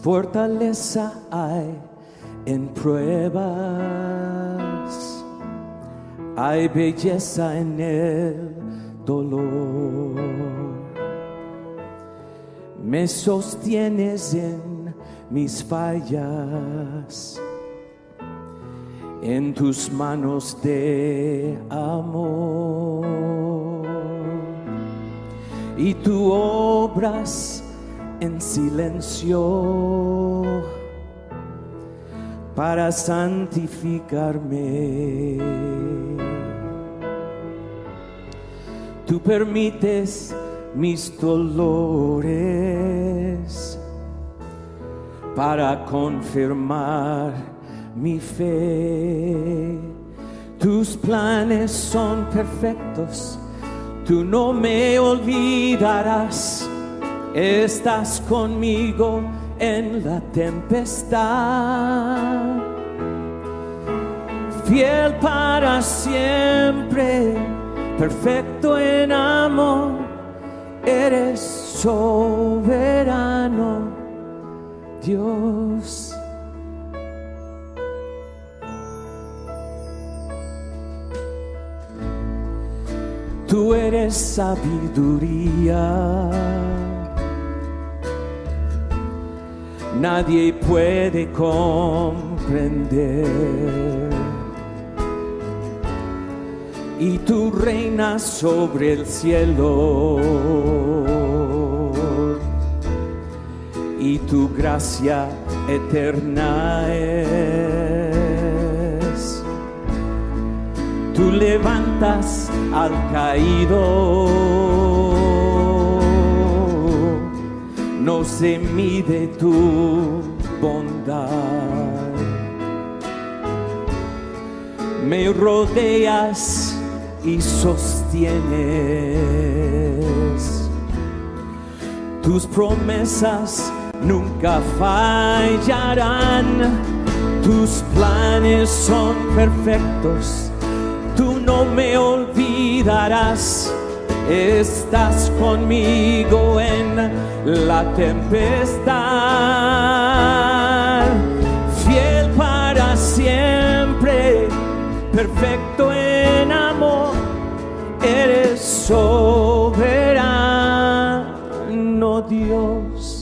fortaleza hay en pruebas, hay belleza en el dolor. Me sostienes en mis fallas, en tus manos de amor, y tú obras en silencio para santificarme. Tú permites mis dolores para confirmar mi fe. Tus planes son perfectos, tú no me olvidarás. Estás conmigo en la tempestad, fiel para siempre, perfecto en amor, eres soberano, Dios. Tú eres sabiduría, nadie puede comprender, y tú reinas sobre el cielo, y tu gracia eterna es. Tú levantas al caído, no se mide tu bondad. Me rodeas y sostienes, tus promesas nunca fallarán. Tus planes son perfectos, tú no me olvidarás. Estás conmigo en la tempestad, fiel para siempre, perfecto en amor, eres soberano, Dios.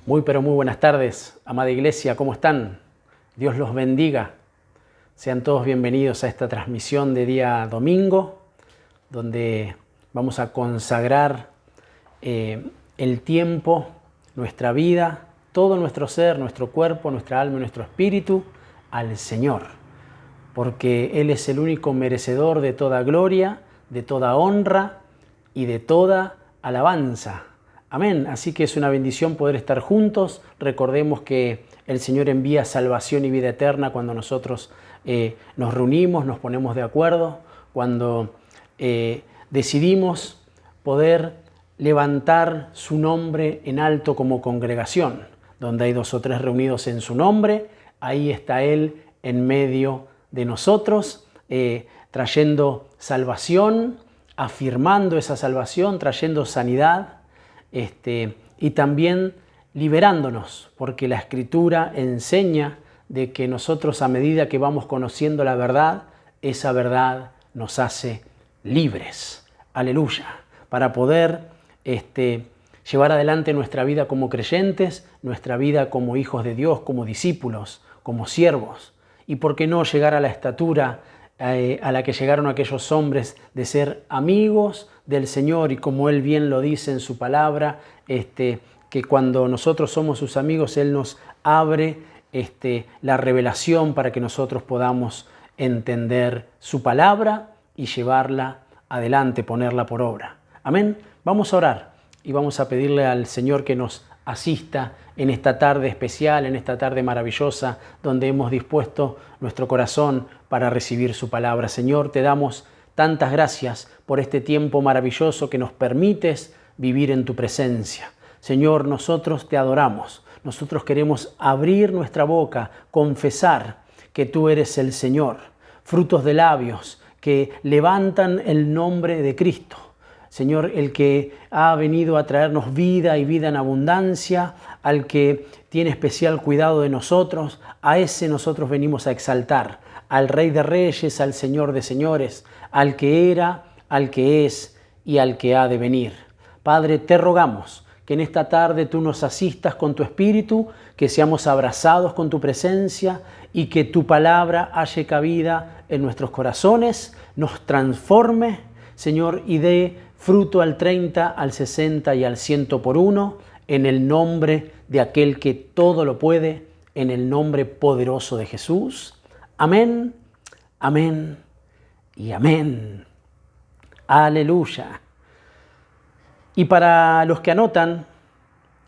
Muy pero muy buenas tardes, amada iglesia, ¿cómo están? Dios los bendiga. Sean todos bienvenidos a esta transmisión de día domingo, donde vamos a consagrar el tiempo, nuestra vida, todo nuestro ser, nuestro cuerpo, nuestra alma y nuestro espíritu al Señor, porque Él es el único merecedor de toda gloria, de toda honra y de toda alabanza. Amén. Así que es una bendición poder estar juntos. Recordemos que el Señor envía salvación y vida eterna cuando nosotros nos reunimos, nos ponemos de acuerdo, cuando decidimos poder levantar su nombre en alto como congregación. Donde hay 2 o 3 reunidos en su nombre, ahí está Él en medio de nosotros, trayendo salvación, afirmando esa salvación, trayendo sanidad, y también liberándonos, porque la Escritura enseña de que nosotros, a medida que vamos conociendo la verdad, esa verdad nos hace libres. Aleluya. Para poder llevar adelante nuestra vida como creyentes, nuestra vida como hijos de Dios, como discípulos, como siervos. Y por qué no llegar a la estatura a la que llegaron aquellos hombres, de ser amigos del Señor, y como Él bien lo dice en su palabra, que cuando nosotros somos sus amigos, Él nos abre la revelación para que nosotros podamos entender su palabra y llevarla adelante, ponerla por obra. Amén. Vamos a orar y vamos a pedirle al Señor que nos asista en esta tarde especial, en esta tarde maravillosa, donde hemos dispuesto nuestro corazón para recibir su palabra. Señor, te damos tantas gracias por este tiempo maravilloso que nos permites vivir en tu presencia. Señor, nosotros te adoramos. Nosotros queremos abrir nuestra boca, confesar que tú eres el Señor. Frutos de labios que levantan el nombre de Cristo. Señor, el que ha venido a traernos vida y vida en abundancia, al que tiene especial cuidado de nosotros, a ese nosotros venimos a exaltar, al Rey de Reyes, al Señor de Señores, al que era, al que es y al que ha de venir. Padre, te rogamos que en esta tarde tú nos asistas con tu Espíritu, que seamos abrazados con tu presencia y que tu palabra halle cabida en nuestros corazones, nos transforme, Señor, y dé fruto al 30, al 60 y al 100 por uno, en el nombre de aquel que todo lo puede, en el nombre poderoso de Jesús. Amén, amén y amén. Aleluya. Y para los que anotan,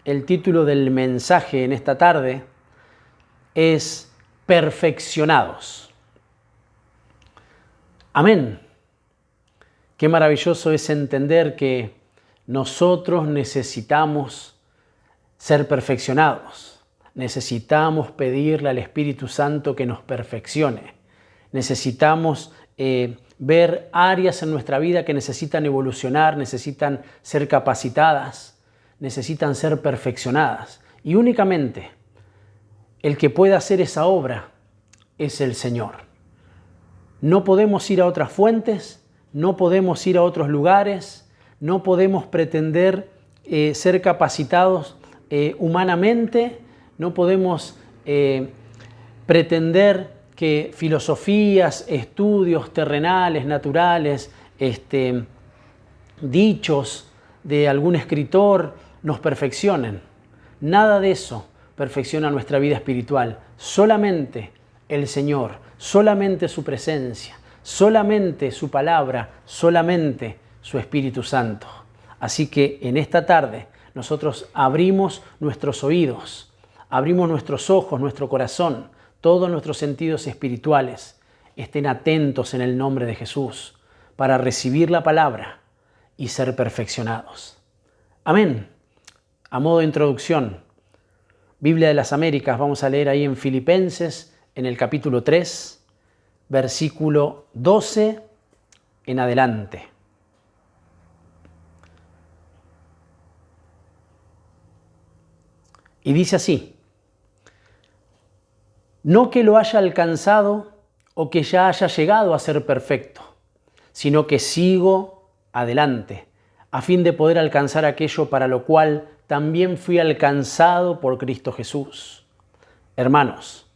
el título del mensaje en esta tarde es Perfeccionados. Amén. Qué maravilloso es entender que nosotros necesitamos ser perfeccionados. Necesitamos pedirle al Espíritu Santo que nos perfeccione. Necesitamos ver áreas en nuestra vida que necesitan evolucionar, necesitan ser capacitadas, necesitan ser perfeccionadas. Y únicamente el que puede hacer esa obra es el Señor. No podemos ir a otras fuentes, no podemos ir a otros lugares, no podemos pretender ser capacitados humanamente, no podemos pretender que filosofías, estudios terrenales, naturales, dichos de algún escritor nos perfeccionen. Nada de eso perfecciona nuestra vida espiritual. Solamente el Señor, solamente su presencia, solamente su palabra, solamente su Espíritu Santo. Así que en esta tarde nosotros abrimos nuestros oídos, abrimos nuestros ojos, nuestro corazón, todos nuestros sentidos espirituales estén atentos en el nombre de Jesús para recibir la palabra y ser perfeccionados. Amén. A modo de introducción, Biblia de las Américas, vamos a leer ahí en Filipenses, en el capítulo 3, versículo 12 en adelante. Y dice así: no que lo haya alcanzado o que ya haya llegado a ser perfecto, sino que sigo adelante, a fin de poder alcanzar aquello para lo cual también fui alcanzado por Cristo Jesús. Hermanos,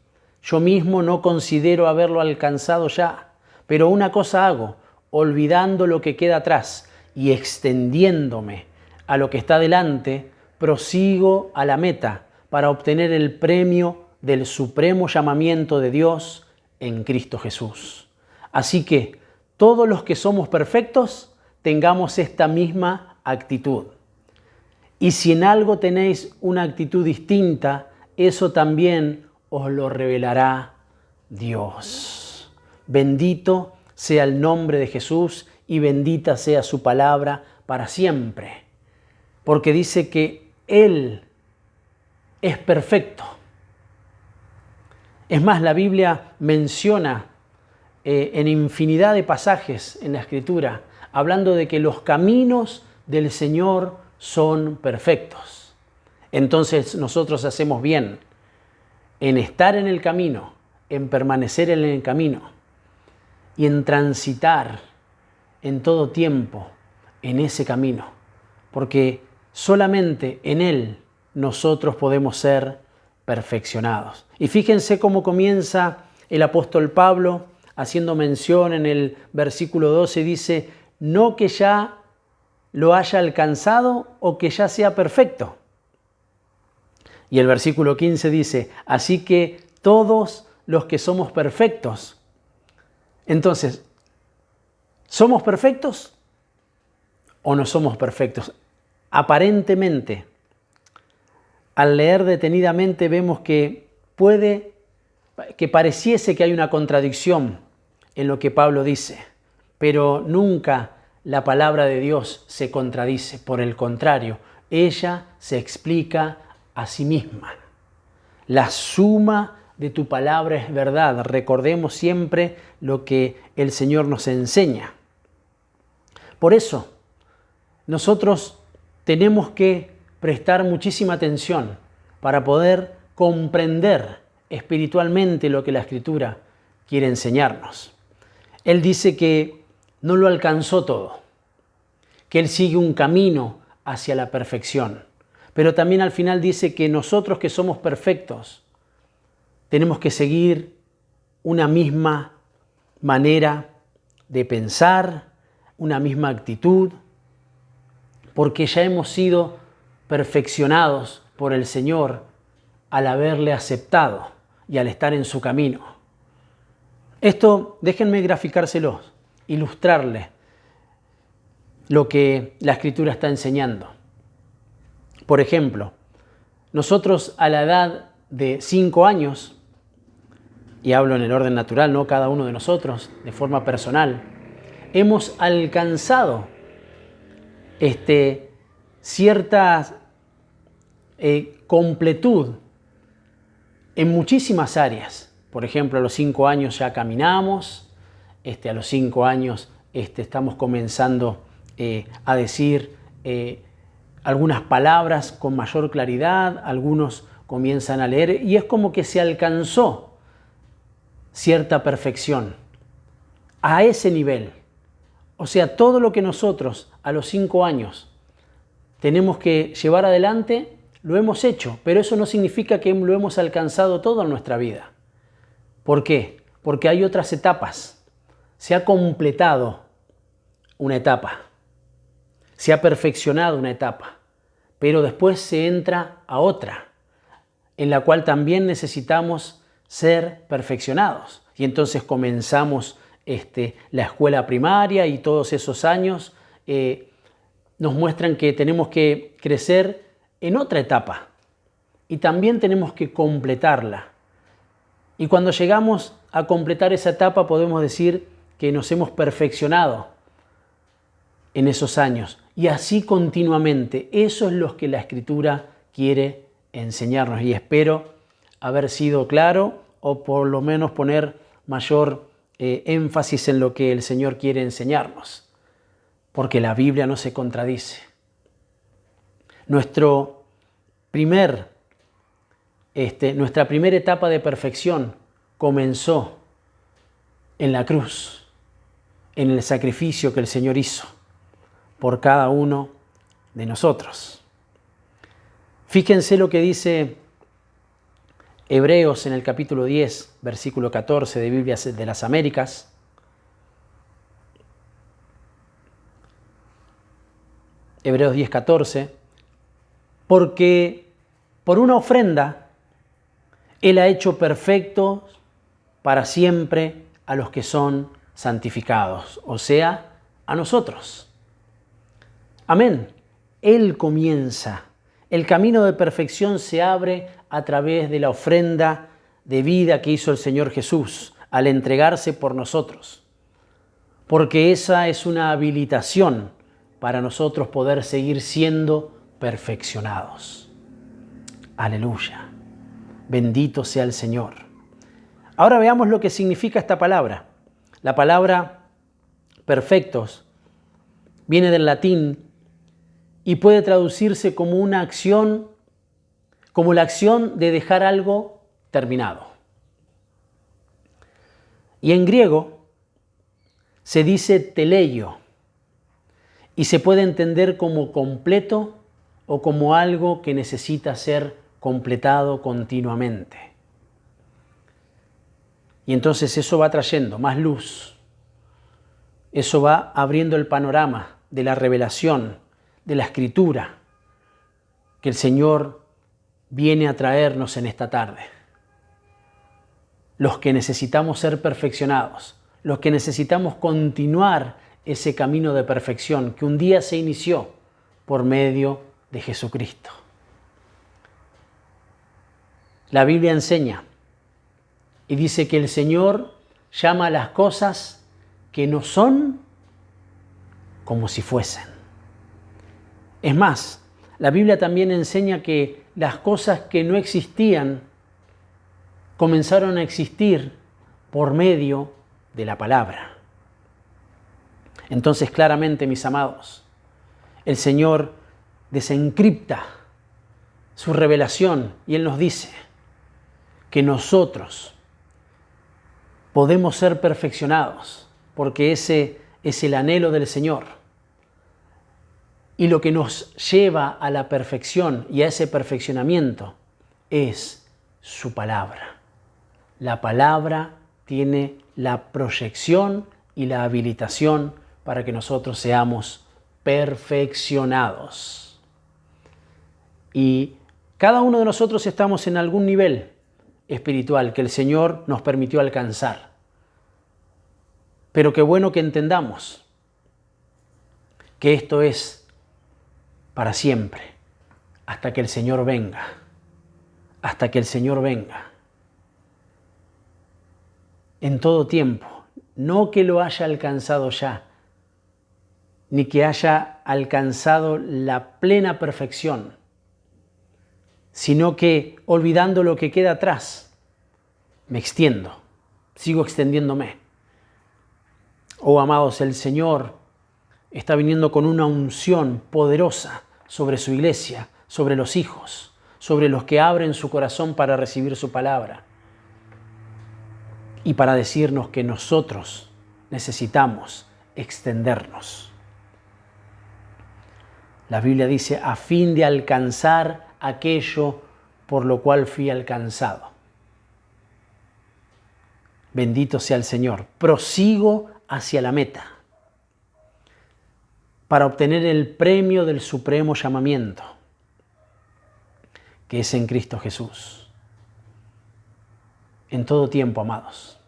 yo mismo no considero haberlo alcanzado ya, pero una cosa hago, olvidando lo que queda atrás y extendiéndome a lo que está delante, prosigo a la meta para obtener el premio del supremo llamamiento de Dios en Cristo Jesús. Así que todos los que somos perfectos tengamos esta misma actitud. Y si en algo tenéis una actitud distinta, eso también os lo revelará Dios. Bendito sea el nombre de Jesús y bendita sea su palabra para siempre. Porque dice que Él es perfecto. Es más, la Biblia menciona en infinidad de pasajes en la Escritura, hablando de que los caminos del Señor son perfectos. Entonces nosotros hacemos bien en estar en el camino, en permanecer en el camino y en transitar en todo tiempo en ese camino, porque solamente en Él nosotros podemos ser perfeccionados. Y fíjense cómo comienza el apóstol Pablo haciendo mención en el versículo 12, dice: no que ya lo haya alcanzado o que ya sea perfecto. Y el versículo 15 dice: así que todos los que somos perfectos. Entonces, ¿somos perfectos o no somos perfectos? Aparentemente, al leer detenidamente vemos que pareciese que hay una contradicción en lo que Pablo dice, pero nunca la palabra de Dios se contradice. Por el contrario, ella se explica a sí misma. La suma de tu palabra es verdad. Recordemos siempre lo que el Señor nos enseña. Por eso, nosotros tenemos que prestar muchísima atención para poder comprender espiritualmente lo que la Escritura quiere enseñarnos. Él dice que no lo alcanzó todo, que Él sigue un camino hacia la perfección. Pero también al final dice que nosotros que somos perfectos tenemos que seguir una misma manera de pensar, una misma actitud, porque ya hemos sido perfeccionados por el Señor al haberle aceptado y al estar en su camino. Esto, déjenme graficárselo, ilustrarle lo que la Escritura está enseñando. Por ejemplo, nosotros a la edad de 5 años, y hablo en el orden natural, no cada uno de nosotros, de forma personal, hemos alcanzado cierta completud en muchísimas áreas. Por ejemplo, a los 5 años ya caminamos, a los 5 años estamos comenzando a decir algunas palabras con mayor claridad, algunos comienzan a leer y es como que se alcanzó cierta perfección a ese nivel. O sea, todo lo que nosotros a los 5 años tenemos que llevar adelante, lo hemos hecho, pero eso no significa que lo hemos alcanzado todo en nuestra vida. ¿Por qué? Porque hay otras etapas. Se ha completado una etapa, se ha perfeccionado una etapa, pero después se entra a otra, en la cual también necesitamos ser perfeccionados. Y entonces comenzamos la escuela primaria y todos esos años nos muestran que tenemos que crecer en otra etapa y también tenemos que completarla. Y cuando llegamos a completar esa etapa podemos decir que nos hemos perfeccionado en esos años. Y así continuamente. Eso es lo que la Escritura quiere enseñarnos. Y espero haber sido claro o por lo menos poner mayor énfasis en lo que el Señor quiere enseñarnos. Porque la Biblia no se contradice. Nuestra primera etapa de perfección comenzó en la cruz, en el sacrificio que el Señor hizo por cada uno de nosotros. Fíjense lo que dice Hebreos en el capítulo 10, versículo 14 de Biblia de las Américas. Hebreos 10, 14. Porque por una ofrenda Él ha hecho perfectos para siempre a los que son santificados, o sea, a nosotros. Amén. Él comienza. El camino de perfección se abre a través de la ofrenda de vida que hizo el Señor Jesús al entregarse por nosotros. Porque esa es una habilitación para nosotros poder seguir siendo perfeccionados. Aleluya. Bendito sea el Señor. Ahora veamos lo que significa esta palabra. La palabra perfectos viene del latín y puede traducirse como una acción, como la acción de dejar algo terminado. Y en griego se dice teleio y se puede entender como completo o como algo que necesita ser completado continuamente. Y entonces eso va trayendo más luz, eso va abriendo el panorama de la revelación, de la Escritura, que el Señor viene a traernos en esta tarde. Los que necesitamos ser perfeccionados, los que necesitamos continuar ese camino de perfección que un día se inició por medio de Jesucristo. La Biblia enseña y dice que el Señor llama a las cosas que no son como si fuesen. Es más, La Biblia también enseña que las cosas que no existían comenzaron a existir por medio de la palabra. Entonces, claramente, mis amados, el Señor desencripta su revelación y Él nos dice que nosotros podemos ser perfeccionados porque ese es el anhelo del Señor. Y lo que nos lleva a la perfección y a ese perfeccionamiento es su palabra. La palabra tiene la proyección y la habilitación para que nosotros seamos perfeccionados. Y cada uno de nosotros estamos en algún nivel espiritual que el Señor nos permitió alcanzar. Pero qué bueno que entendamos que esto es para siempre, hasta que el Señor venga, hasta que el Señor venga. En todo tiempo, no que lo haya alcanzado ya, ni que haya alcanzado la plena perfección, sino que olvidando lo que queda atrás, me extiendo, sigo extendiéndome. Oh amados, el Señor está viniendo con una unción poderosa sobre su iglesia, sobre los hijos, sobre los que abren su corazón para recibir su palabra y para decirnos que nosotros necesitamos extendernos. La Biblia dice, a fin de alcanzar aquello por lo cual fui alcanzado. Bendito sea el Señor. Prosigo hacia la meta para obtener el premio del supremo llamamiento, que es en Cristo Jesús. En todo tiempo, amados,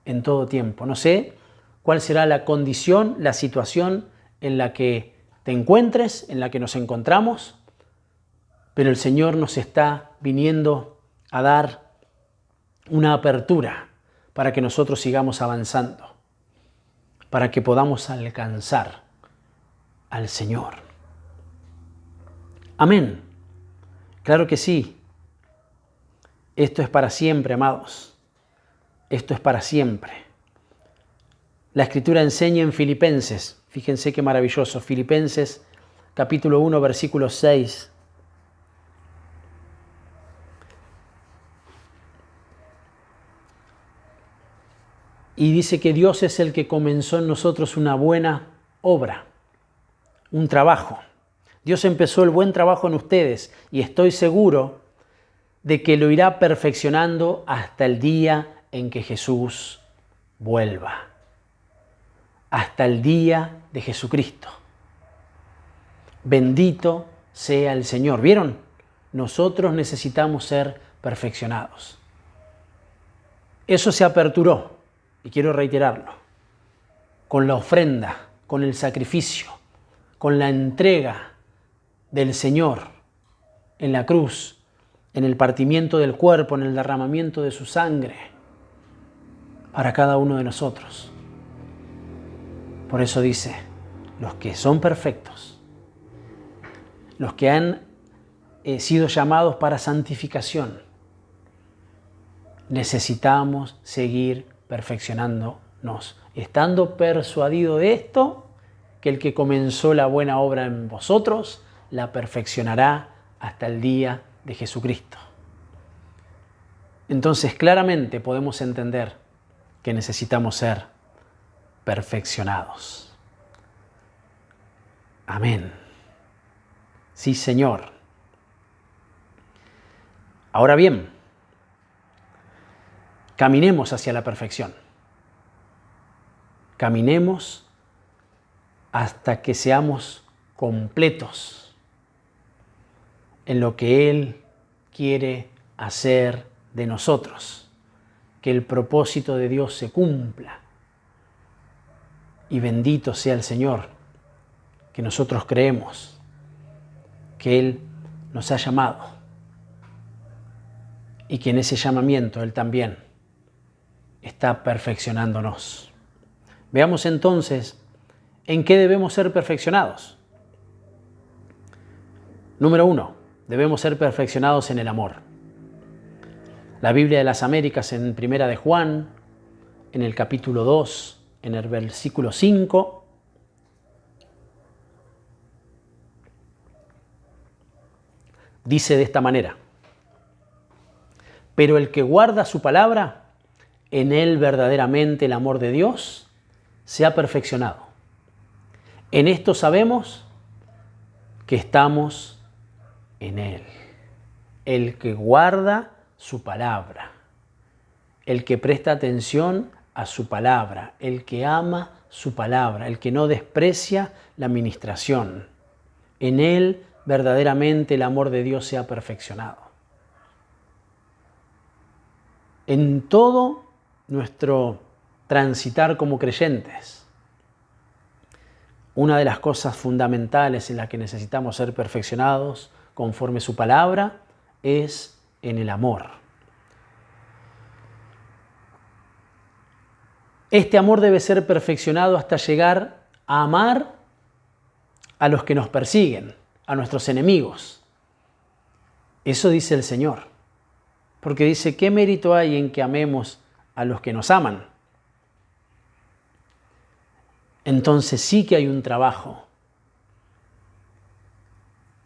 en todo tiempo. No sé cuál será la condición, la situación en la que te encuentres, en la que nos encontramos, pero el Señor nos está viniendo a dar una apertura para que nosotros sigamos avanzando, para que podamos alcanzar al Señor. Amén. Claro que sí. Esto es para siempre, amados. Esto es para siempre. La Escritura enseña en Filipenses, fíjense qué maravilloso, Filipenses capítulo 1, versículo 6. Y dice que Dios es el que comenzó en nosotros una buena obra, un trabajo. Dios empezó el buen trabajo en ustedes y estoy seguro de que lo irá perfeccionando hasta el día en que Jesús vuelva. Hasta el día de Jesucristo. Bendito sea el Señor. ¿Vieron? Nosotros necesitamos ser perfeccionados. Eso se aperturó, y quiero reiterarlo, con la ofrenda, con el sacrificio, con la entrega del Señor en la cruz, en el partimiento del cuerpo, en el derramamiento de su sangre, para cada uno de nosotros. Por eso dice, los que son perfectos, los que han sido llamados para santificación, necesitamos seguir perfeccionándonos, estando persuadido de esto, que el que comenzó la buena obra en vosotros, la perfeccionará hasta el día de Jesucristo. Entonces, claramente podemos entender que necesitamos ser perfeccionados. Amén. Sí, Señor. Ahora bien, caminemos hacia la perfección. Caminemos hasta que seamos completos en lo que Él quiere hacer de nosotros. Que el propósito de Dios se cumpla. Y bendito sea el Señor, que nosotros creemos que Él nos ha llamado y que en ese llamamiento Él también está perfeccionándonos. Veamos entonces en qué debemos ser perfeccionados. Número 1, debemos ser perfeccionados en el amor. La Biblia de las Américas en Primera de Juan, en el capítulo 2, en el versículo 5, dice de esta manera: pero el que guarda su palabra, en él verdaderamente el amor de Dios se ha perfeccionado. En esto sabemos que estamos en él. El que guarda su palabra, el que presta atención a su palabra, el que ama su palabra, el que no desprecia la ministración. En él verdaderamente el amor de Dios se ha perfeccionado. En todo nuestro transitar como creyentes, una de las cosas fundamentales en las que necesitamos ser perfeccionados conforme su palabra es en el amor. Este amor debe ser perfeccionado hasta llegar a amar a los que nos persiguen, a nuestros enemigos. Eso dice el Señor. Porque dice, ¿qué mérito hay en que amemos a los que nos aman? Entonces sí que hay un trabajo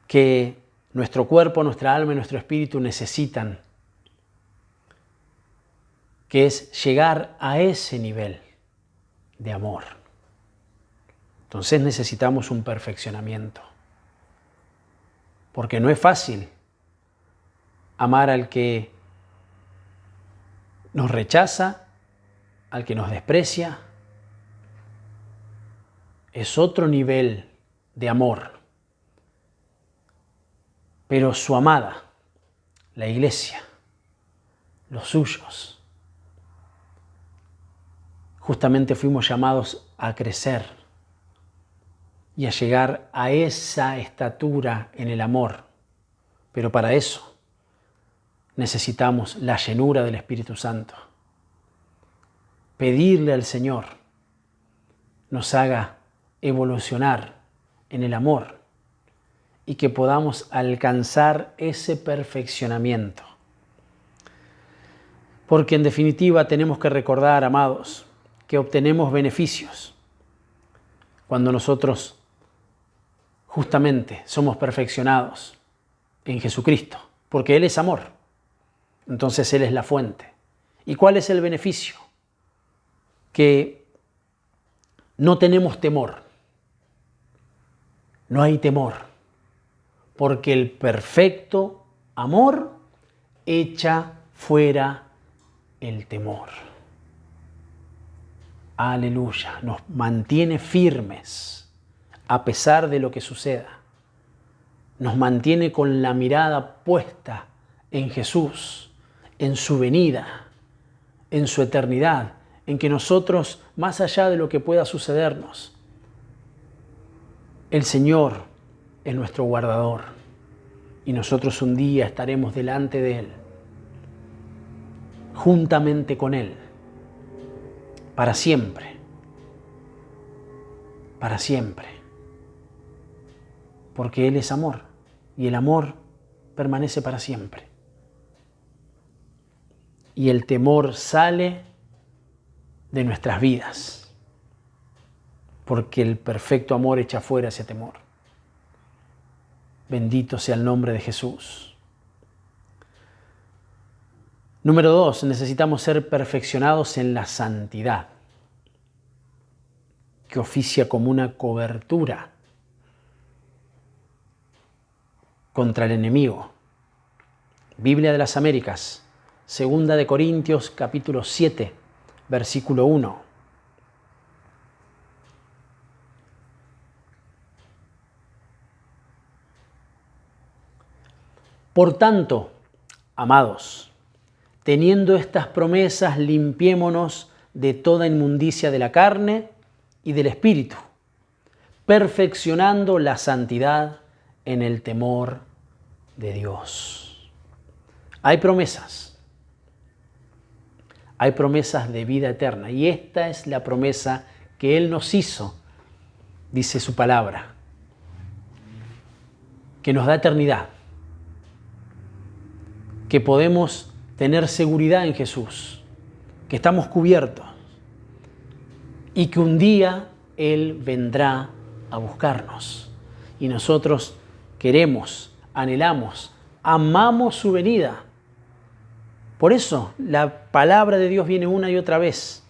que nuestro cuerpo, nuestra alma y nuestro espíritu necesitan, que es llegar a ese nivel de amor. Entonces necesitamos un perfeccionamiento, porque no es fácil amar al que nos rechaza, al que nos desprecia. Es otro nivel de amor. Pero su amada, la iglesia, los suyos, justamente fuimos llamados a crecer y a llegar a esa estatura en el amor. Pero para eso necesitamos la llenura del Espíritu Santo. Pedirle al Señor nos haga evolucionar en el amor y que podamos alcanzar ese perfeccionamiento. Porque en definitiva tenemos que recordar, amados, que obtenemos beneficios cuando nosotros justamente somos perfeccionados en Jesucristo, porque Él es amor. Entonces Él es la fuente. ¿Y cuál es el beneficio? Que no tenemos temor. No hay temor. Porque el perfecto amor echa fuera el temor. Aleluya. Nos mantiene firmes a pesar de lo que suceda. Nos mantiene con la mirada puesta en Jesús, en su venida, en su eternidad, en que nosotros, más allá de lo que pueda sucedernos, el Señor es nuestro guardador y nosotros un día estaremos delante de Él, juntamente con Él, para siempre, porque Él es amor y el amor permanece para siempre. Y el temor sale de nuestras vidas, porque el perfecto amor echa fuera ese temor. Bendito sea el nombre de Jesús. Número 2, necesitamos ser perfeccionados en la santidad, que oficia como una cobertura contra el enemigo. Biblia de las Américas, Segunda de Corintios, capítulo 7, versículo 1. Por tanto, amados, teniendo estas promesas, limpiémonos de toda inmundicia de la carne y del espíritu, perfeccionando la santidad en el temor de Dios. Hay promesas de vida eterna y esta es la promesa que Él nos hizo, dice su palabra. que nos da eternidad, que podemos tener seguridad en Jesús, que estamos cubiertos y que un día Él vendrá a buscarnos. Y nosotros queremos, anhelamos, amamos su venida. Por eso la palabra de Dios viene una y otra vez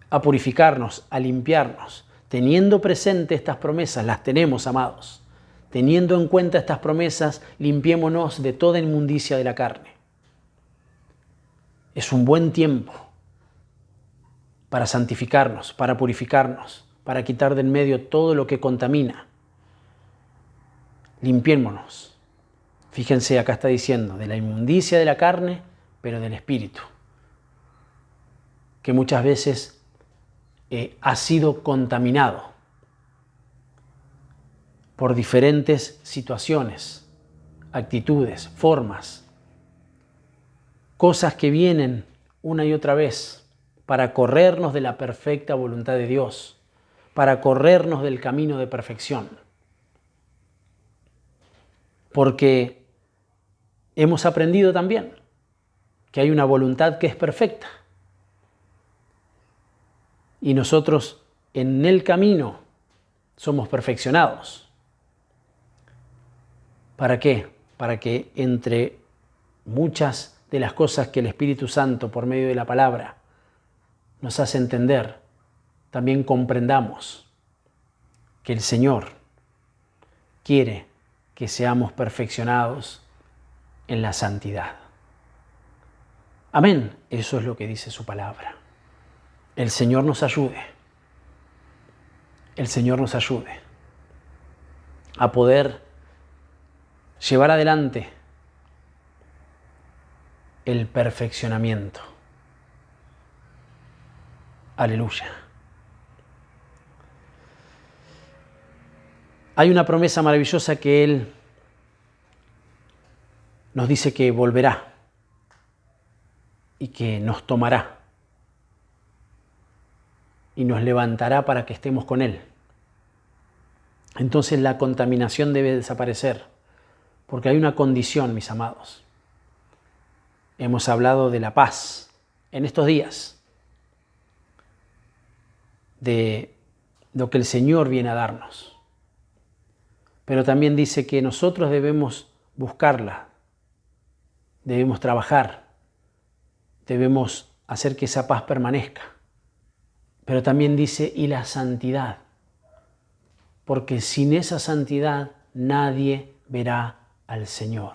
a purificarnos, a limpiarnos. Teniendo presente estas promesas, las tenemos, amados. Teniendo en cuenta estas promesas, limpiémonos de toda inmundicia de la carne. Es un buen tiempo para santificarnos, para purificarnos, para quitar del medio todo lo que contamina. Limpiémonos. Fíjense, acá está diciendo, de la inmundicia de la carne, pero del espíritu, que muchas veces ha sido contaminado por diferentes situaciones, actitudes, formas, cosas que vienen una y otra vez para corrernos de la perfecta voluntad de Dios, para corrernos del camino de perfección. Porque hemos aprendido también que hay una voluntad que es perfecta. Y nosotros en el camino somos perfeccionados. ¿Para qué? Para que entre muchas de las cosas que el Espíritu Santo por medio de la palabra nos hace entender, también comprendamos que el Señor quiere que seamos perfeccionados en la santidad. Amén. Eso es lo que dice su palabra. El Señor nos ayude. El Señor nos ayude a poder llevar adelante el perfeccionamiento. Aleluya. Hay una promesa maravillosa que Él nos dice que volverá y que nos tomará y nos levantará para que estemos con Él. Entonces la contaminación debe desaparecer, porque hay una condición, mis amados. Hemos hablado de la paz en estos días, de lo que el Señor viene a darnos. Pero también dice que nosotros debemos buscarla, debemos trabajar, debemos hacer que esa paz permanezca. Pero también dice, y la santidad, porque sin esa santidad nadie verá al Señor.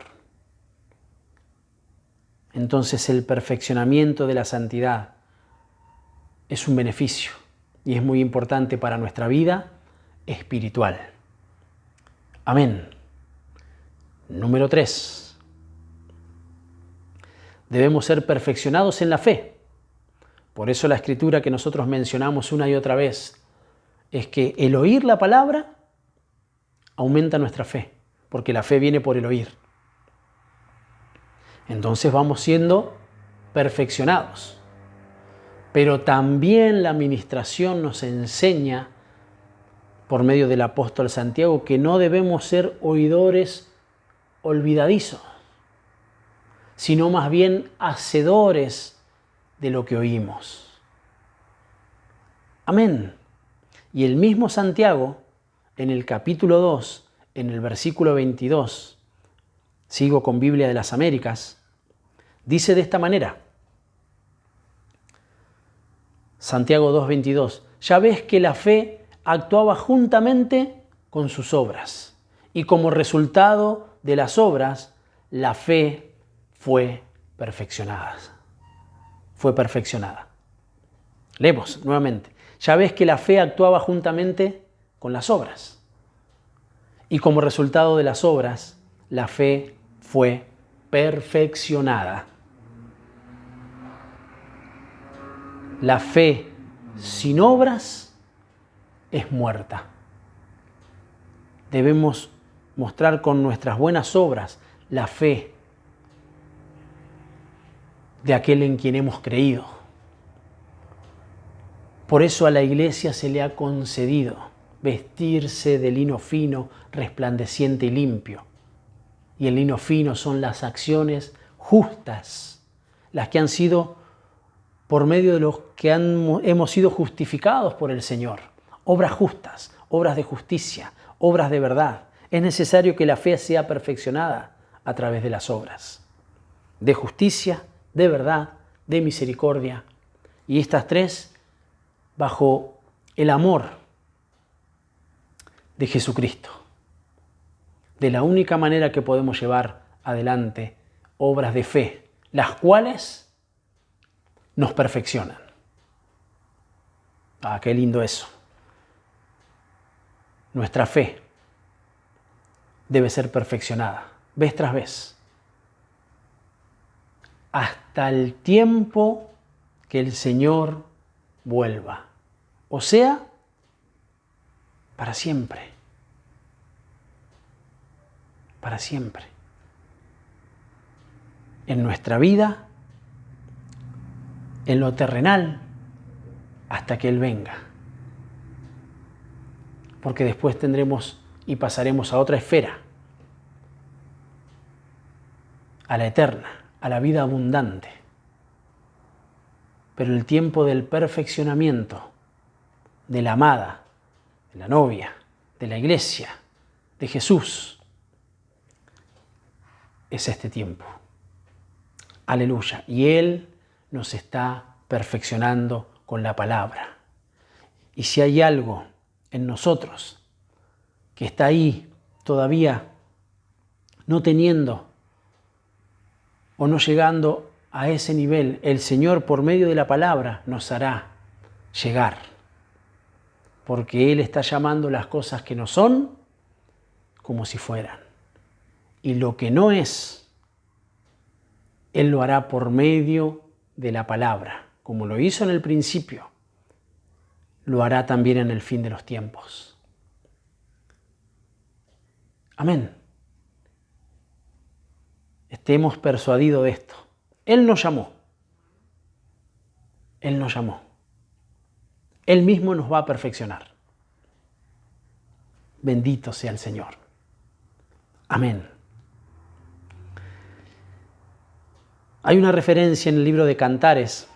Entonces el perfeccionamiento de la santidad es un beneficio y es muy importante para nuestra vida espiritual. Amén. Número 3. Debemos ser perfeccionados en la fe. Por eso la escritura que nosotros mencionamos una y otra vez es que el oír la palabra aumenta nuestra fe, porque la fe viene por el oír. Entonces vamos siendo perfeccionados. Pero también la administración nos enseña, por medio del apóstol Santiago, que no debemos ser oidores olvidadizos, sino más bien hacedores de lo que oímos. Amén. Y el mismo Santiago, en el capítulo 2, en el versículo 22, sigo con Biblia de las Américas, dice de esta manera, Santiago 2:22, ya ves que la fe actuaba juntamente con sus obras, y como resultado de las obras, la fe fue perfeccionada. Fue perfeccionada. Leemos nuevamente. Ya ves que la fe actuaba juntamente con las obras. Y como resultado de las obras, la fe fue perfeccionada. La fe sin obras es muerta. Debemos mostrar con nuestras buenas obras la fe de aquel en quien hemos creído. Por eso a la iglesia se le ha concedido vestirse de lino fino, resplandeciente y limpio. Y el lino fino son las acciones justas, las que han sido por medio de los que hemos sido justificados por el Señor. Obras justas, obras de justicia, obras de verdad. Es necesario que la fe sea perfeccionada a través de las obras de justicia, de verdad, de misericordia. Y estas tres bajo el amor de Jesucristo. De la única manera que podemos llevar adelante obras de fe, las cuales nos perfeccionan. Ah, qué lindo eso. Nuestra fe debe ser perfeccionada, vez tras vez, hasta el tiempo que el Señor vuelva. O sea, para siempre. Para siempre. En nuestra vida, en lo terrenal, hasta que Él venga. Porque después tendremos y pasaremos a otra esfera, a la eterna, a la vida abundante. Pero el tiempo del perfeccionamiento de la amada, de la novia, de la iglesia, de Jesús, es este tiempo. Aleluya. Y Él nos está perfeccionando con la palabra. Y si hay algo en nosotros que está ahí todavía no teniendo o no llegando a ese nivel, el Señor por medio de la palabra nos hará llegar. Porque Él está llamando las cosas que no son como si fueran. Y lo que no es, Él lo hará por medio de la palabra, como lo hizo en el principio, lo hará también en el fin de los tiempos. Amén. Estemos persuadidos de esto. Él nos llamó. Él nos llamó. Él mismo nos va a perfeccionar. Bendito sea el Señor. Amén. Hay una referencia en el libro de Cantares,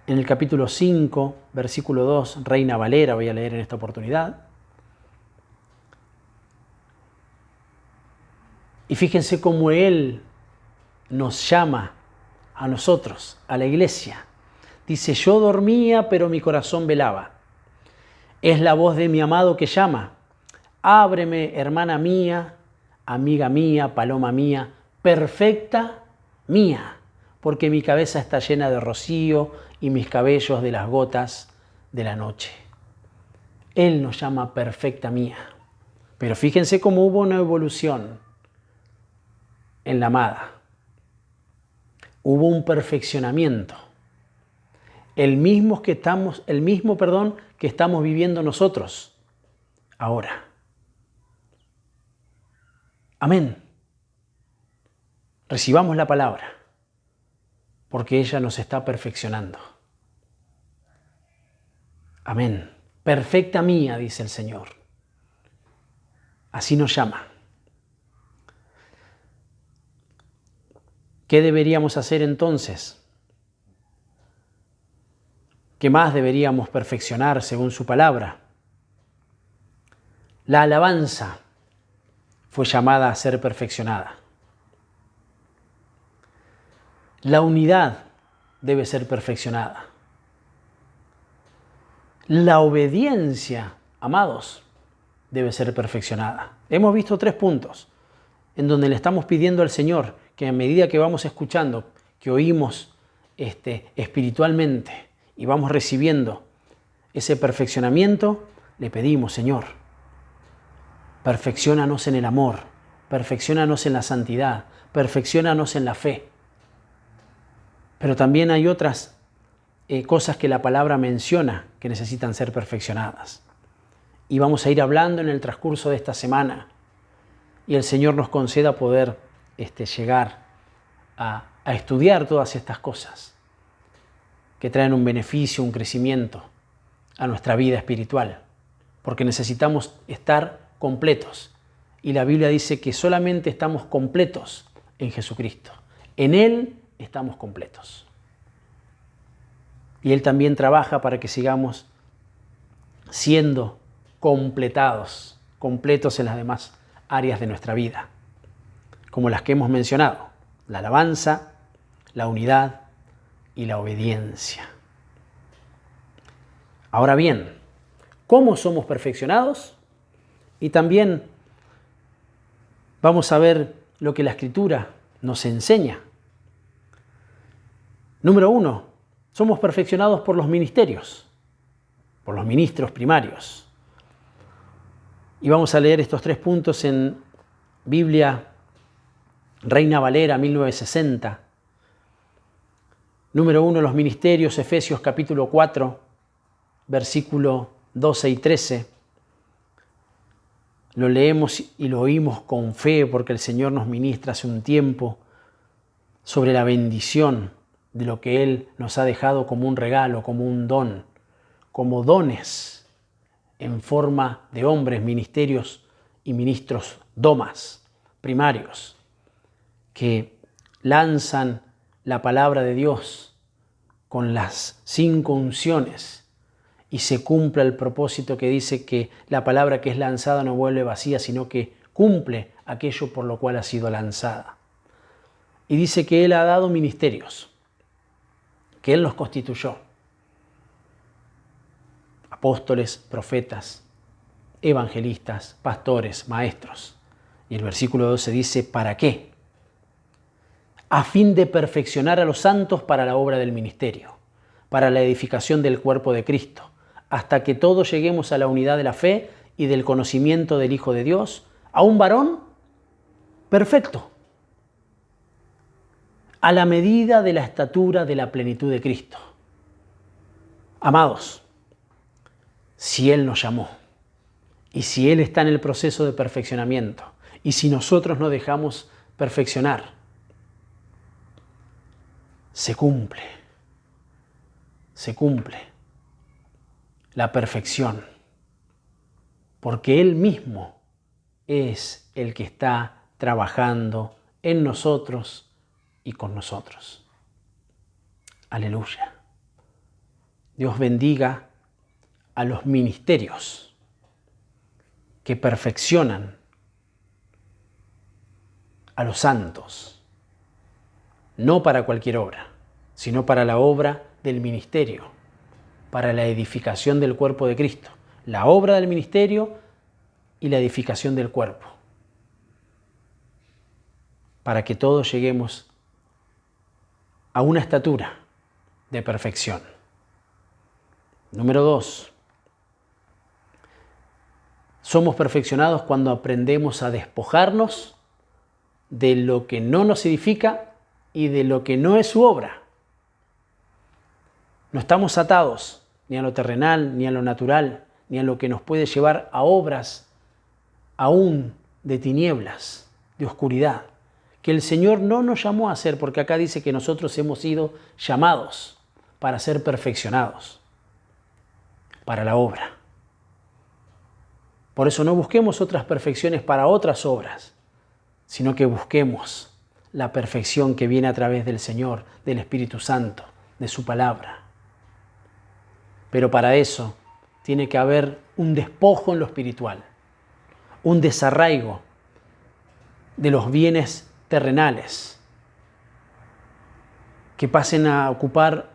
en el capítulo 5, versículo 2, Reina Valera, voy a leer en esta oportunidad. Y fíjense cómo Él nos llama a nosotros, a la iglesia. Dice, yo dormía, pero mi corazón velaba. Es la voz de mi amado que llama. Ábreme, hermana mía, amiga mía, paloma mía, perfecta mía, porque mi cabeza está llena de rocío y mis cabellos de las gotas de la noche. Él nos llama perfecta mía. Pero fíjense cómo hubo una evolución en la amada. Hubo un perfeccionamiento. El mismo que estamos viviendo nosotros ahora. Amén. Recibamos la palabra, porque ella nos está perfeccionando. Amén. Perfecta mía, dice el Señor. Así nos llama. ¿Qué deberíamos hacer entonces? ¿Qué más deberíamos perfeccionar según su palabra? La alabanza fue llamada a ser perfeccionada. La unidad debe ser perfeccionada. La obediencia, amados, debe ser perfeccionada. Hemos visto 3 puntos en donde le estamos pidiendo al Señor que a medida que vamos escuchando, que oímos espiritualmente y vamos recibiendo ese perfeccionamiento, le pedimos, Señor, perfecciónanos en el amor, perfecciónanos en la santidad, perfecciónanos en la fe. Pero también hay otras cosas que la palabra menciona que necesitan ser perfeccionadas. Y vamos a ir hablando en el transcurso de esta semana. Y el Señor nos conceda poder llegar a estudiar todas estas cosas que traen un beneficio, un crecimiento a nuestra vida espiritual, porque necesitamos estar completos. Y la Biblia dice que solamente estamos completos en Jesucristo. En Él estamos completos. Y Él también trabaja para que sigamos siendo completados, completos en las demás áreas de nuestra vida, como las que hemos mencionado: la alabanza, la unidad y la obediencia. Ahora bien, ¿cómo somos perfeccionados? Y también vamos a ver lo que la Escritura nos enseña. Número 1, somos perfeccionados por los ministerios, por los ministros primarios. Y vamos a leer estos 3 puntos en Biblia Reina Valera 1960. Número 1, los ministerios, Efesios capítulo 4, versículo 12 y 13. Lo leemos y lo oímos con fe porque el Señor nos ministra hace un tiempo sobre la bendición de lo que Él nos ha dejado como un regalo, como un don, como dones en forma de hombres, ministerios y ministros domas, primarios, que lanzan la palabra de Dios con las 5 unciones y se cumpla el propósito que dice que la palabra que es lanzada no vuelve vacía, sino que cumple aquello por lo cual ha sido lanzada. Y dice que Él ha dado ministerios, que Él los constituyó: apóstoles, profetas, evangelistas, pastores, maestros. Y el versículo 12 dice: ¿para qué? A fin de perfeccionar a los santos para la obra del ministerio, para la edificación del cuerpo de Cristo, hasta que todos lleguemos a la unidad de la fe y del conocimiento del Hijo de Dios, a un varón perfecto, a la medida de la estatura de la plenitud de Cristo. Amados, si Él nos llamó, y si Él está en el proceso de perfeccionamiento, y si nosotros nos dejamos perfeccionar, se cumple la perfección, porque Él mismo es el que está trabajando en nosotros y con nosotros. Aleluya. Dios bendiga a los ministerios que perfeccionan a los santos, no para cualquier obra, sino para la obra del ministerio, para la edificación del cuerpo de Cristo, la obra del ministerio y la edificación del cuerpo, para que todos lleguemos a una estatura de perfección. Número 2, somos perfeccionados cuando aprendemos a despojarnos de lo que no nos edifica y de lo que no es su obra. No estamos atados ni a lo terrenal, ni a lo natural, ni a lo que nos puede llevar a obras aún de tinieblas, de oscuridad, que el Señor no nos llamó a hacer, porque acá dice que nosotros hemos sido llamados para ser perfeccionados, para la obra. Por eso no busquemos otras perfecciones para otras obras, sino que busquemos la perfección que viene a través del Señor, del Espíritu Santo, de su palabra. Pero para eso tiene que haber un despojo en lo espiritual, un desarraigo de los bienes terrenales, que pasen a ocupar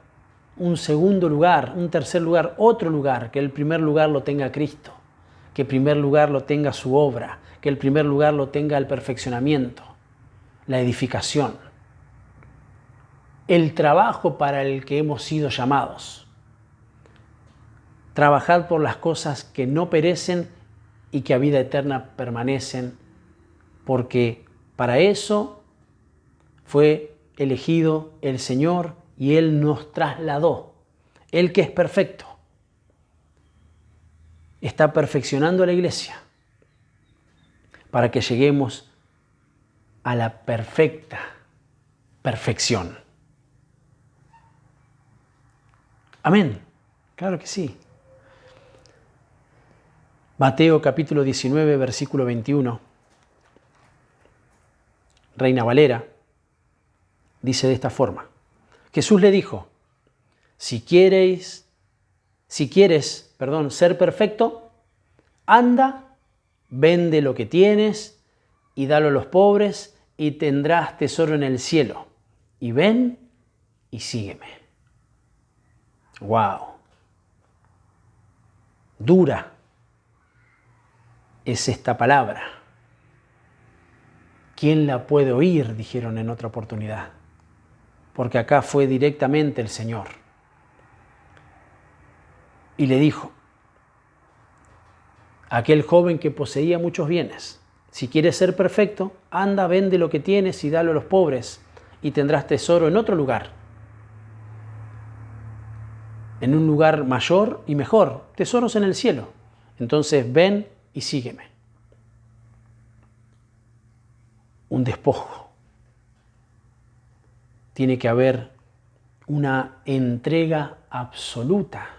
un segundo lugar, un tercer lugar, otro lugar, que el primer lugar lo tenga Cristo, que el primer lugar lo tenga su obra, que el primer lugar lo tenga el perfeccionamiento, la edificación, el trabajo para el que hemos sido llamados. Trabajad por las cosas que no perecen y que a vida eterna permanecen, porque para eso fue elegido el Señor y Él nos trasladó. Él que es perfecto está perfeccionando a la iglesia para que lleguemos a la perfecta perfección. Amén. Claro que sí. Mateo capítulo 19, versículo 21, Reina Valera, dice de esta forma. Jesús le dijo, si quieres, ser perfecto, anda, vende lo que tienes y dalo a los pobres y tendrás tesoro en el cielo. Y ven y sígueme. ¡Wow! Dura es esta palabra. ¿Quién la puede oír?, dijeron en otra oportunidad. Porque acá fue directamente el Señor. Y le dijo a aquel joven que poseía muchos bienes, si quieres ser perfecto, anda, vende lo que tienes y dalo a los pobres y tendrás tesoro en otro lugar. En un lugar mayor y mejor, tesoros en el cielo. Entonces ven y sígueme. Un despojo. Tiene que haber una entrega absoluta.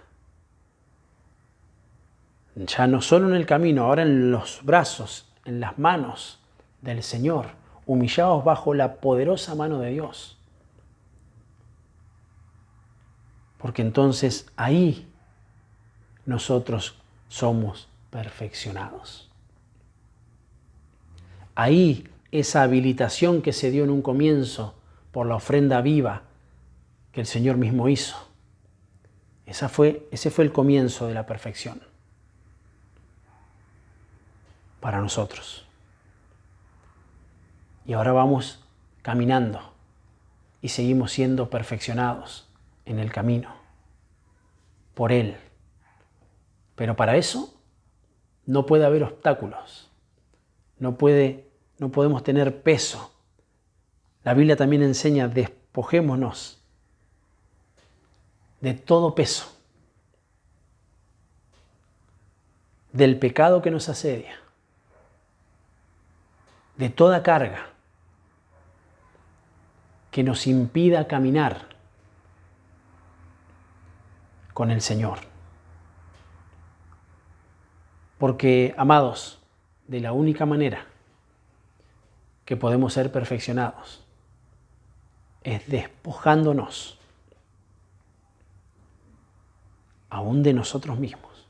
Ya no solo en el camino, ahora en los brazos, en las manos del Señor, humillados bajo la poderosa mano de Dios. Porque entonces ahí nosotros somos perfeccionados. Ahí esa habilitación que se dio en un comienzo por la ofrenda viva que el Señor mismo hizo. Ese fue el comienzo de la perfección para nosotros. Y ahora vamos caminando y seguimos siendo perfeccionados en el camino por Él. Pero para eso no puede haber obstáculos, no podemos tener peso. La Biblia también enseña, despojémonos de todo peso, del pecado que nos asedia, de toda carga que nos impida caminar con el Señor. Porque, amados, de la única manera que podemos ser perfeccionados es despojándonos aún de nosotros mismos,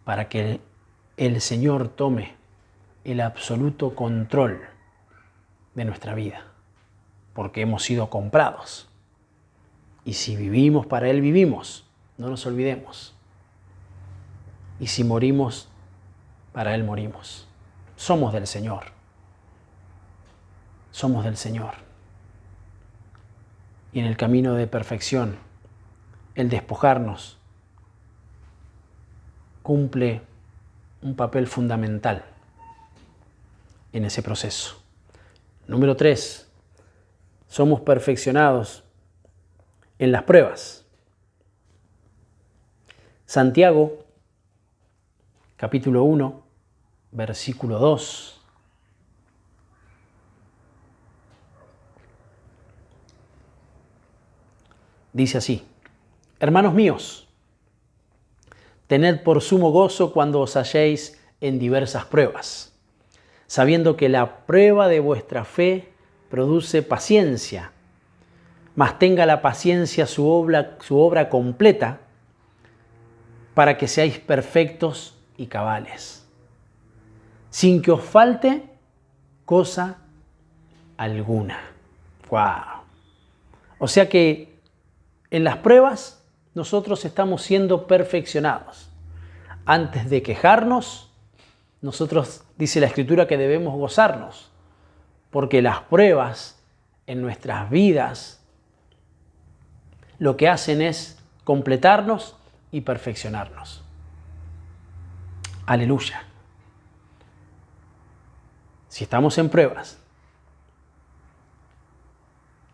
para que el Señor tome el absoluto control de nuestra vida, porque hemos sido comprados. Y si vivimos para Él, vivimos, no nos olvidemos. Y si morimos, para Él morimos. Somos del Señor. Somos del Señor. Y en el camino de perfección, el despojarnos cumple un papel fundamental en ese proceso. Número 3, somos perfeccionados en las pruebas. Santiago, capítulo 1, versículo 2. Dice así: hermanos míos, tened por sumo gozo cuando os halléis en diversas pruebas, sabiendo que la prueba de vuestra fe produce paciencia, mas tenga la paciencia su obra completa, para que seáis perfectos y cabales, sin que os falte cosa alguna. ¡Wow! O sea que en las pruebas nosotros estamos siendo perfeccionados. Antes de quejarnos, nosotros, dice la Escritura, que debemos gozarnos, porque las pruebas en nuestras vidas lo que hacen es completarnos y perfeccionarnos. Aleluya. Si estamos en pruebas,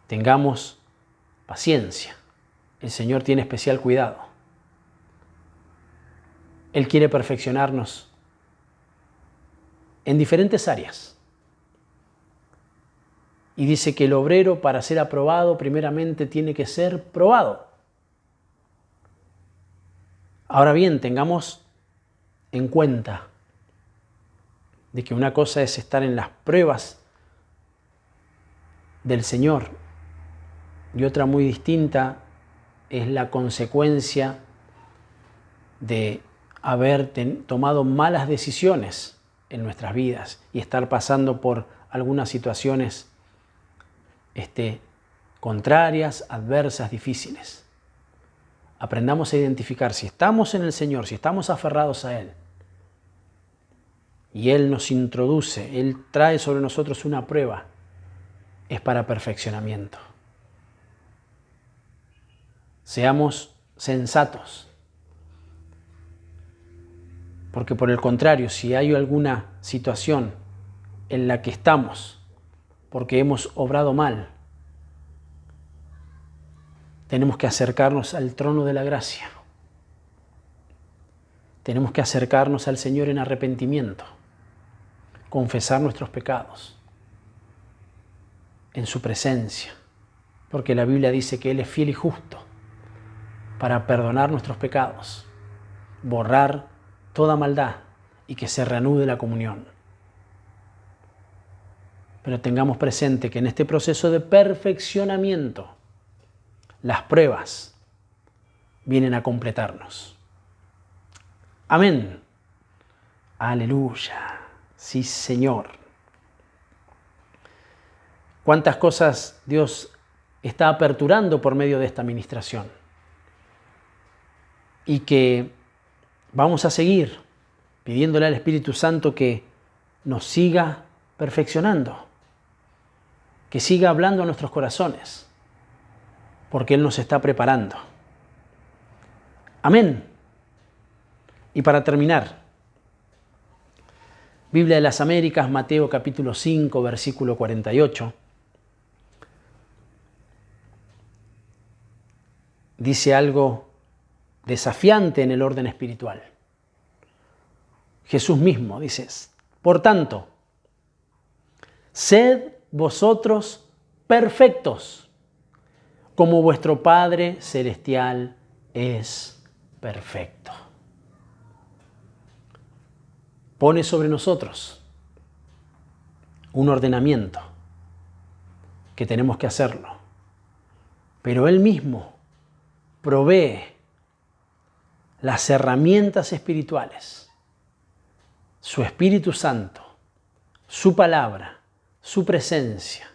tengamos paciencia. El Señor tiene especial cuidado. Él quiere perfeccionarnos en diferentes áreas. Y dice que el obrero, para ser aprobado, primeramente tiene que ser probado. Ahora bien, tengamos en cuenta de que una cosa es estar en las pruebas del Señor y otra muy distinta es la consecuencia de haber tomado malas decisiones en nuestras vidas y estar pasando por algunas situaciones contrarias, adversas, difíciles. Aprendamos a identificar si estamos en el Señor, si estamos aferrados a Él, y Él nos introduce, Él trae sobre nosotros una prueba, es para perfeccionamiento. Seamos sensatos, porque por el contrario, si hay alguna situación en la que estamos, porque hemos obrado mal, tenemos que acercarnos al trono de la gracia. Tenemos que acercarnos al Señor en arrepentimiento, confesar nuestros pecados en su presencia, porque la Biblia dice que Él es fiel y justo para perdonar nuestros pecados, borrar toda maldad y que se reanude la comunión. Pero tengamos presente que en este proceso de perfeccionamiento, las pruebas vienen a completarnos. Amén. Aleluya. Sí, Señor. ¿Cuántas cosas Dios está aperturando por medio de esta administración? Y que vamos a seguir pidiéndole al Espíritu Santo que nos siga perfeccionando, que siga hablando a nuestros corazones, porque Él nos está preparando. Amén. Y para terminar, Biblia de las Américas, Mateo capítulo 5, versículo 48. Dice algo desafiante en el orden espiritual. Jesús mismo dice: por tanto, sed vosotros perfectos, como vuestro Padre Celestial es perfecto. Pone sobre nosotros un ordenamiento que tenemos que hacerlo, pero Él mismo provee las herramientas espirituales, su Espíritu Santo, su palabra, su presencia,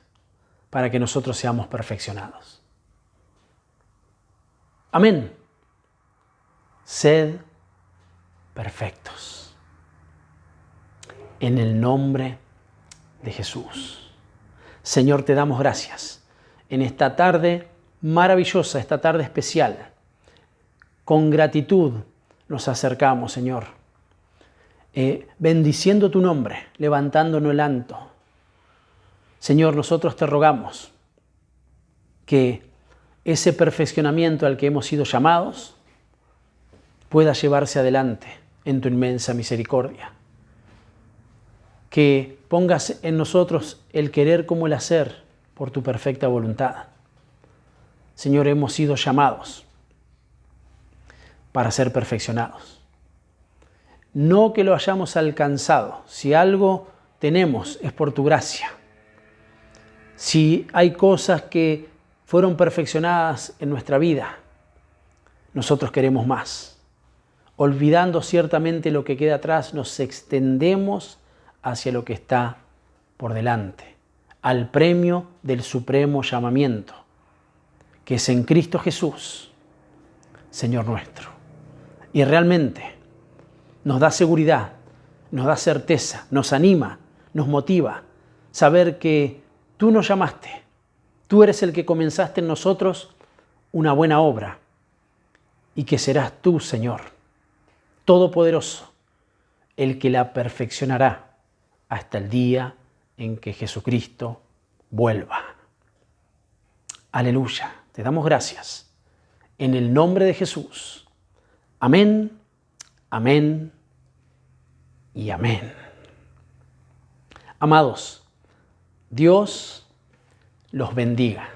para que nosotros seamos perfeccionados. Amén. Sed perfectos. En el nombre de Jesús. Señor, te damos gracias en esta tarde maravillosa, esta tarde especial. Con gratitud nos acercamos, Señor, bendiciendo tu nombre, levantándonos el alto. Señor, nosotros te rogamos que ese perfeccionamiento al que hemos sido llamados pueda llevarse adelante en tu inmensa misericordia. Que pongas en nosotros el querer como el hacer por tu perfecta voluntad. Señor, hemos sido llamados para ser perfeccionados. No que lo hayamos alcanzado. Si algo tenemos es por tu gracia. Si hay cosas que fueron perfeccionadas en nuestra vida, nosotros queremos más. Olvidando ciertamente lo que queda atrás, nos extendemos hacia lo que está por delante, al premio del supremo llamamiento, que es en Cristo Jesús, Señor nuestro. Y realmente nos da seguridad, nos da certeza, nos anima, nos motiva saber que tú nos llamaste, tú eres el que comenzaste en nosotros una buena obra y que serás tú, Señor, Todopoderoso, el que la perfeccionará hasta el día en que Jesucristo vuelva. Aleluya. Te damos gracias. En el nombre de Jesús. Amén, amén y amén. Amados, Dios los bendiga.